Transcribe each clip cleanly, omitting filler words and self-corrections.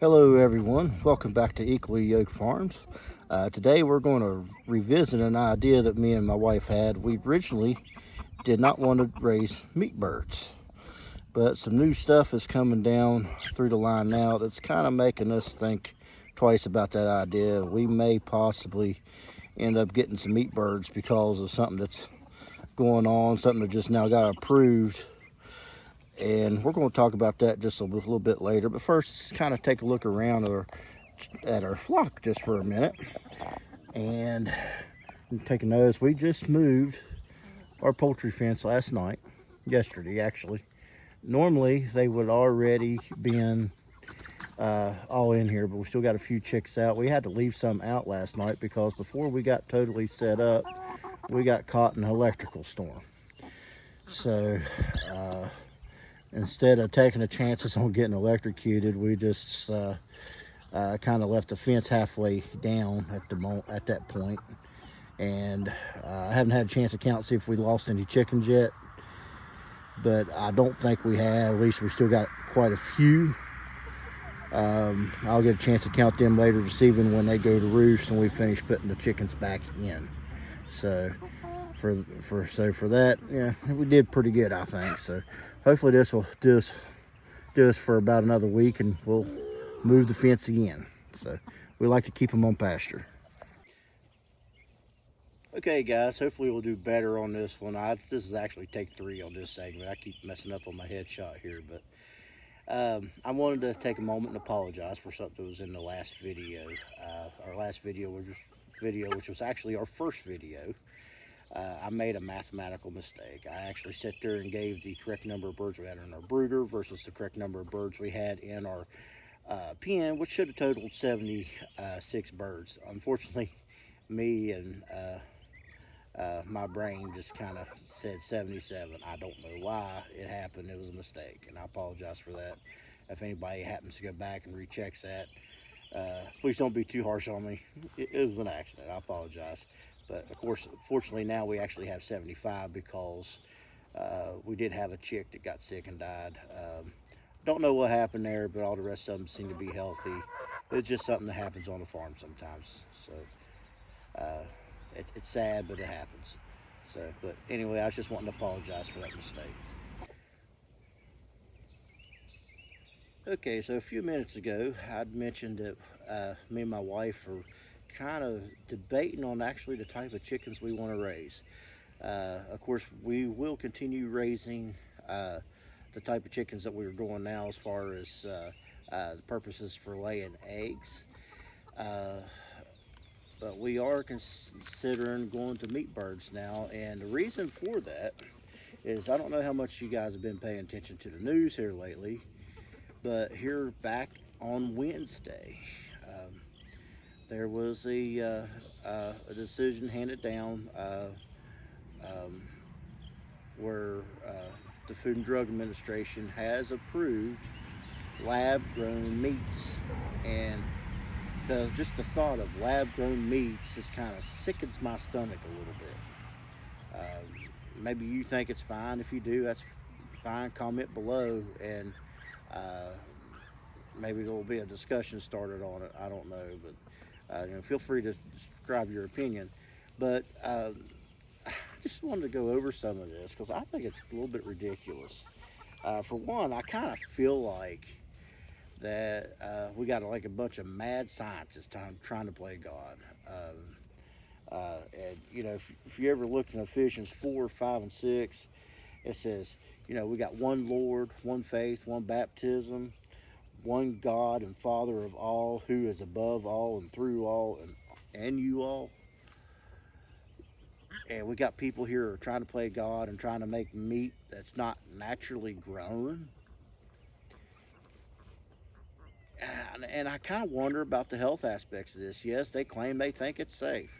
Hello everyone, welcome back to Equally Yoked Farms. Today we're going to revisit an idea that me and my wife had. We originally did not want to raise meat birds, but some new stuff is coming down through the line now that's kind of making us think twice about that idea. We may possibly end up getting some meat birds because of something that's going on, something that just now got approved, and we're going to talk about that just a little bit later. But first, let's kind of take a look around at our flock just for a minute. And take a notice, we just moved our poultry fence last night, yesterday actually. Normally they would already been all in here, but we still got a few chicks out. We had to leave some out last night because before we got totally set up, we got caught in an electrical storm. So instead of taking the chances on getting electrocuted, we just kind of left the fence halfway down at that point. And I haven't had a chance to count, see if we lost any chickens yet, but I don't think we have. At least we still got quite a few. I'll get a chance to count them later this evening when they go to roost and we finish putting the chickens back in. So for that, yeah, we did pretty good, I think. So hopefully this will do us for about another week, and we'll move the fence again. So we like to keep them on pasture. Okay guys, hopefully we'll do better on this one. This is actually take 3 on this segment. I keep messing up on my headshot here, but I wanted to take a moment and apologize for something that was in the last video. Our last video, which was actually our first video. I made a mathematical mistake. I actually sat there and gave the correct number of birds we had in our brooder versus the correct number of birds we had in our pen, which should have totaled 76 birds. Unfortunately, me and my brain just kind of said 77. I don't know why it happened. It was a mistake, and I apologize for that. If anybody happens to go back and rechecks that, please don't be too harsh on me. It was an accident. I apologize. But of course, fortunately now we actually have 75 because we did have a chick that got sick and died. Don't know what happened there, but all the rest of them seem to be healthy. It's just something that happens on the farm sometimes. So it's sad, but it happens. So, but anyway, I was just wanting to apologize for that mistake. Okay, so a few minutes ago, I'd mentioned that me and my wife are kind of debating on actually the type of chickens we want to raise. Of course, we will continue raising the type of chickens that we're doing now as far as the purposes for laying eggs. But we are considering going to meat birds now, and the reason for that is I don't know how much you guys have been paying attention to the news here lately, but here back on Wednesday, there was a decision handed down where the Food and Drug Administration has approved lab-grown meats, and just the thought of lab-grown meats just kind of sickens my stomach a little bit. Maybe you think it's fine. If you do, that's fine. Comment below, and maybe there will be a discussion started on it. I don't know, but feel free to describe your opinion. But I just wanted to go over some of this because I think it's a little bit ridiculous. For one, I kind of feel like that we got like a bunch of mad scientists trying to play God. And if you ever look in Ephesians 4, 5, and 6, it says, we got one Lord, one faith, one baptism, one God and Father of all, who is above all and through all and you all. And we got people here who are trying to play God and trying to make meat that's not naturally grown. And I kind of wonder about the health aspects of this. Yes, they claim they think it's safe.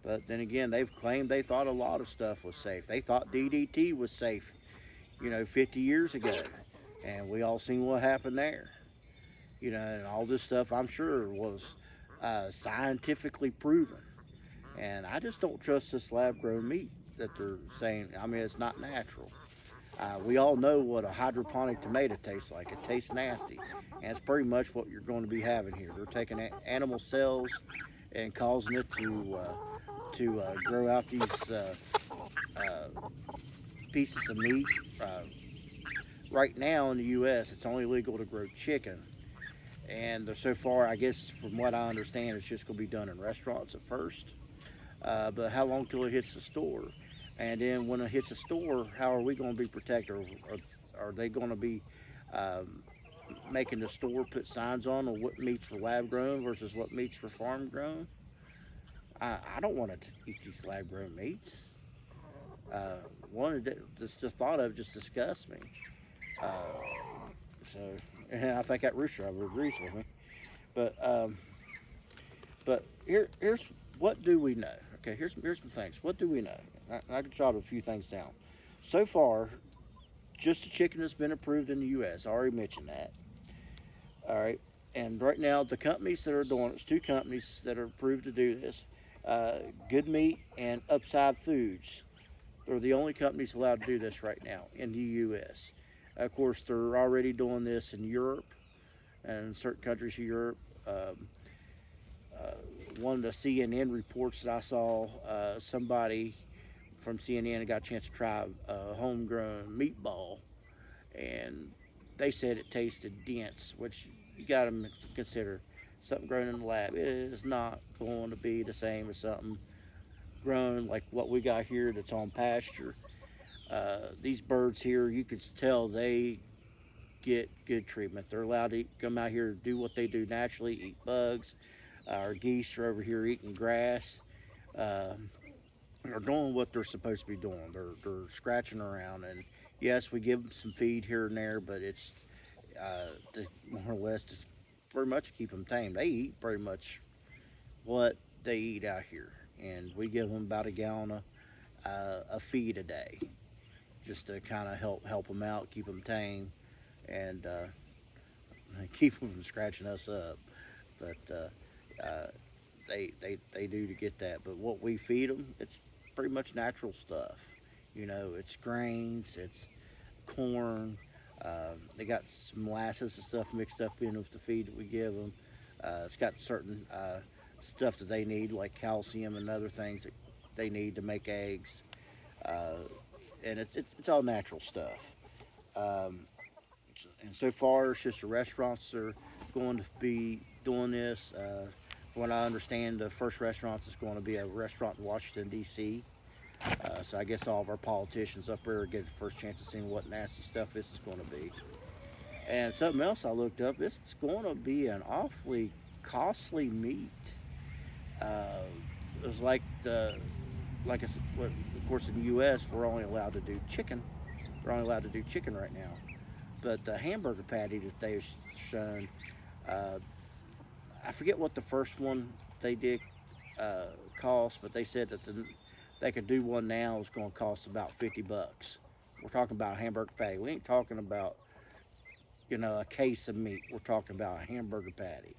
But then again, they've claimed they thought a lot of stuff was safe. They thought DDT was safe, 50 years ago. And we all seen what happened there. And all this stuff, I'm sure, was scientifically proven. And I just don't trust this lab-grown meat that they're saying. I mean, it's not natural. We all know what a hydroponic tomato tastes like. It tastes nasty, and it's pretty much what you're going to be having here. They're taking animal cells and causing it to grow out these uh, pieces of meat. Right now in the U.S., it's only legal to grow chicken, and so far, I guess from what I understand, it's just going to be done in restaurants at first. But how long till it hits the store? And then when it hits the store, how are we going to be protected? Are they going to be um, making the store put signs on what meats for lab grown versus what meats for farm grown? I don't want to eat these lab grown meats. Uh, One, just the thought of it just disgusts me. Uh, so, and I think that rooster agrees with me. But but here's what do we know? Okay, here's some things. What do we know? I can jot a few things down. So far, just the chicken that's been approved in the U.S. I already mentioned that. All right, and right now the companies that are doing it's two companies that are approved to do this. Uh, Good Meat and Upside Foods. They're the only companies allowed to do this right now in the U.S. Of course, they're already doing this in Europe and certain countries of Europe. Um, uh, One of the CNN reports that I saw, somebody from CNN got a chance to try a homegrown meatball, and they said it tasted dense, which you got to consider something grown in the lab. It is not going to be the same as something grown like what we got here that's on pasture. These birds here, you could tell they get good treatment. They're allowed to come out here and do what they do naturally, eat bugs. Our geese are over here eating grass. Uh, are doing what they're supposed to be doing. They're scratching around, and yes, we give them some feed here and there, but it's to more or less to pretty much keep them tame. They eat pretty much what they eat out here, and we give them about a gallon of feed a day, just to kind of help them out, keep them tame, and keep them from scratching us up. But they do to get that. But what we feed them, it's pretty much natural stuff. It's grains, it's corn. They got some molasses and stuff mixed up in with the feed that we give them. It's got certain stuff that they need, like calcium and other things that they need to make eggs. Uh, and it's all natural stuff. Um, and so far, it's just the restaurants are going to be doing this. From what I understand, the first restaurants is going to be a restaurant in Washington, D.C. So I guess all of our politicians up there get the first chance of seeing what nasty stuff this is going to be. And something else I looked up, it's going to be an awfully costly meat. Uh, it was like I said, well, of course in the U.S. we're only allowed to do chicken. We're only allowed to do chicken right now. But the hamburger patty that they've shown, uh, I forget what the first one they did cost, but they said that they could do one now is going to cost about $50. We're talking about a hamburger patty. We ain't talking about a case of meat. We're talking about a hamburger patty.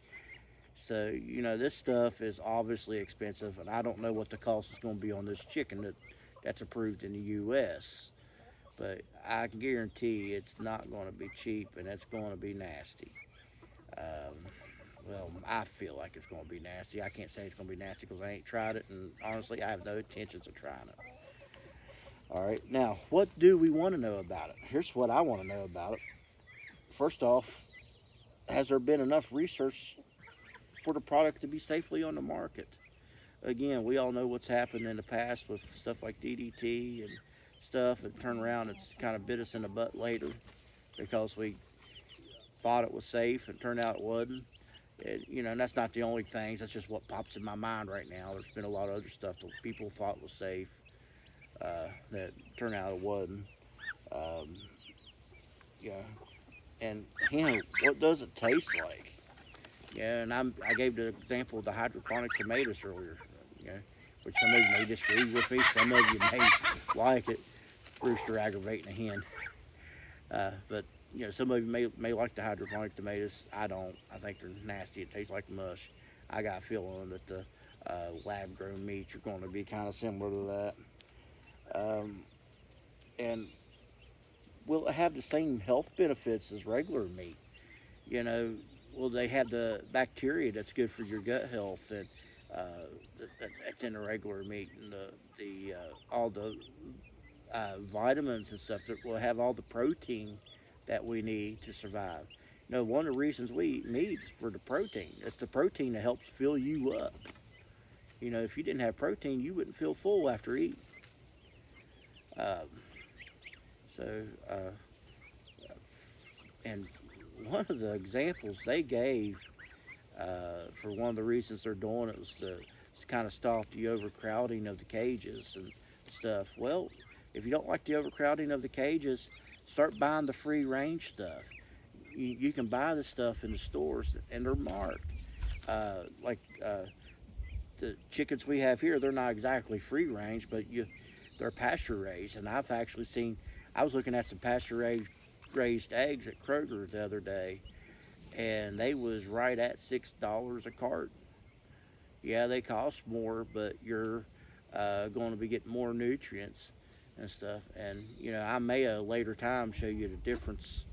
So this stuff is obviously expensive, and I don't know what the cost is going to be on this chicken that's approved in the U.S. But I can guarantee it's not going to be cheap, and it's going to be nasty. Um, well, I feel like it's going to be nasty. I can't say it's going to be nasty because I ain't tried it, and honestly, I have no intentions of trying it. All right, now, what do we want to know about it? Here's what I want to know about it. First off, has there been enough research for the product to be safely on the market? Again, we all know what's happened in the past with stuff like DDT and stuff, and turn around, it's kind of bit us in the butt later because we thought it was safe and turned out it wasn't. And that's not the only things. That's just what pops in my mind right now. There's been a lot of other stuff that people thought was safe that turned out it wasn't. Um, yeah, and what does it taste like? Yeah, and I gave the example of the hydroponic tomatoes earlier. Yeah, which some of you may disagree with me. Some of you may like it. Rooster aggravating a hen. But some of you may like the hydroponic tomatoes. I don't. I think they're nasty. It tastes like mush. I got a feeling that the lab-grown meats are going to be kind of similar to that. And will it have the same health benefits as regular meat? You know, will they have the bacteria that's good for your gut health and that's in the regular meat, and the all the vitamins and stuff that will have all the protein that we need to survive. You know, one of the reasons we eat meat is for the protein. It's the protein that helps fill you up. You know, if you didn't have protein, you wouldn't feel full after eating. Um, so, and one of the examples they gave for one of the reasons they're doing it was to kind of stop the overcrowding of the cages and stuff. Well, if you don't like the overcrowding of the cages, start buying the free range stuff. You can buy the stuff in the stores and they're marked. Like the chickens we have here, they're not exactly free range, but they're pasture raised. And I've actually seen, I was looking at some pasture raised eggs at Kroger the other day, and they was right at $6 a carton. Yeah, they cost more, but you're going to be getting more nutrients and stuff. And you know, I may at a later time show you the difference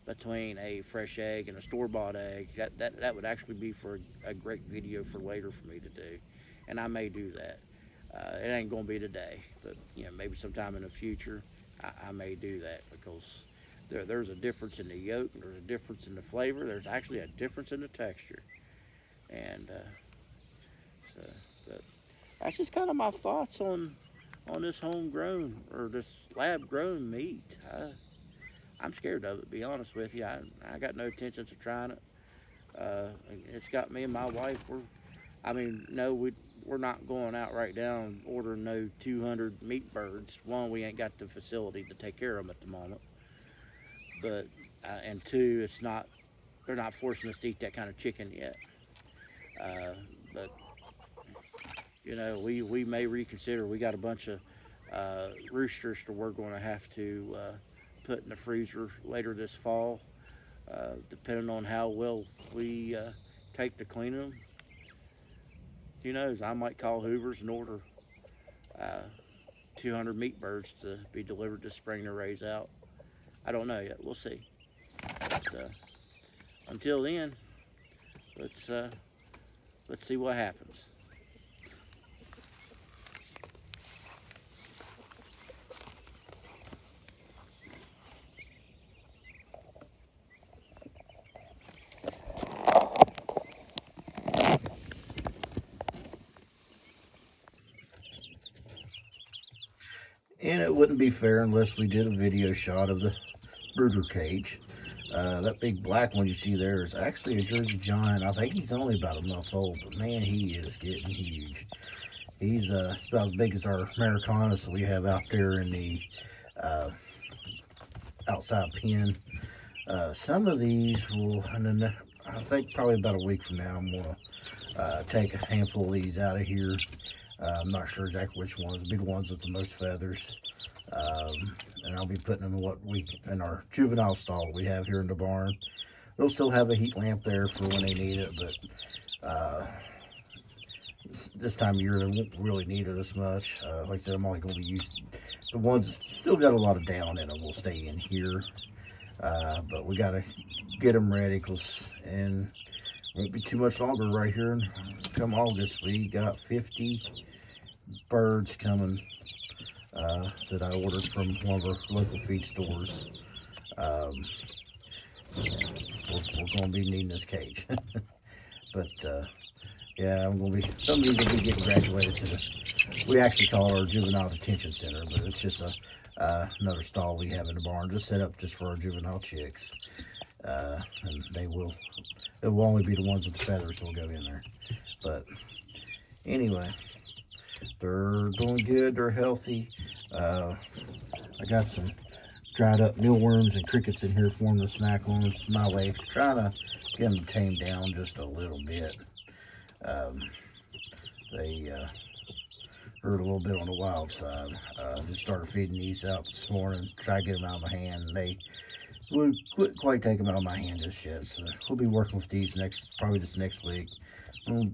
between a fresh egg and a store-bought egg. That would actually be for a great video for later for me to do, and I may do that. It ain't gonna be today, but you know, maybe sometime in the future I may do that, because there's a difference in the yolk, and there's a difference in the flavor, there's actually a difference in the texture. And but that's just kind of my thoughts on this homegrown or this lab grown meat. I'm scared of it, to be honest with you. I got no intentions of trying it. It's got me and my wife, we're not going out right now and ordering no 200 meat birds. One, we ain't got the facility to take care of them at the moment. But, and two, they're not forcing us to eat that kind of chicken yet. But, you know, we may reconsider. We got a bunch of roosters that we're going to have to put in the freezer later this fall, depending on how well we take to cleaning them. Who knows, I might call Hoover's and order 200 meat birds to be delivered this spring to raise out. I don't know yet, we'll see. But until then, let's see what happens. And it wouldn't be fair unless we did a video shot of the brooder cage. That big black one you see there is actually a Jersey Giant. I think he's only about a month old, but man, he is getting huge. He's about as big as our Americanas that we have out there in the outside pen. Some of these will, and then I think probably about a week from now, I'm going to take a handful of these out of here. I'm not sure exactly which ones. It'll be the ones with the most feathers. And I'll be putting them in our juvenile stall we have here in the barn. They'll still have a heat lamp there for when they need it, but this time of year they won't really need it as much. Like I said, I'm only going to be using the ones that still got a lot of down in them will stay in here. But we got to get them ready, and won't be too much longer right here. Come August, we got 50 birds coming that I ordered from one of our local feed stores. We're going to be needing this cage. But yeah, some of these will be getting graduated to we actually call it our juvenile detention center, but it's just another stall we have in the barn, just set up just for our juvenile chicks. And it will only be the ones with the feathers that will go in there. But anyway, they're doing good, they're healthy. I got some dried up mealworms and crickets in here for them to snack on. It's my way of trying to get them tamed down just a little bit. They hurt a little bit on the wild side. Just started feeding these out this morning, try to get them out of my hand. They wouldn't quite take them out of my hand just yet, so we'll be working with these probably this next week. We'll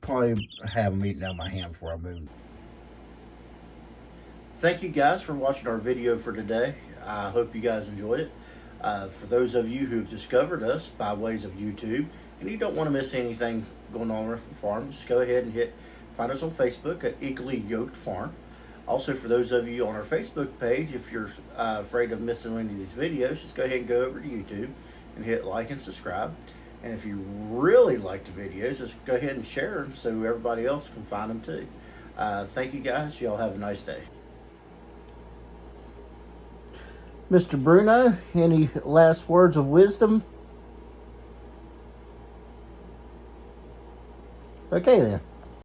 probably have them eating out of my hand before I move. Thank you guys for watching our video for today. I hope you guys enjoyed it. For those of you who've discovered us by ways of YouTube and you don't want to miss anything going on with the farm, just go ahead and find us on Facebook at Equally Yoked Farm. Also, for those of you on our Facebook page, if you're afraid of missing any of these videos, just go ahead and go over to YouTube and hit like and subscribe. And if you really like the videos, just go ahead and share them so everybody else can find them too. Thank you guys. Y'all have a nice day. Mr. Bruno, any last words of wisdom? Okay then.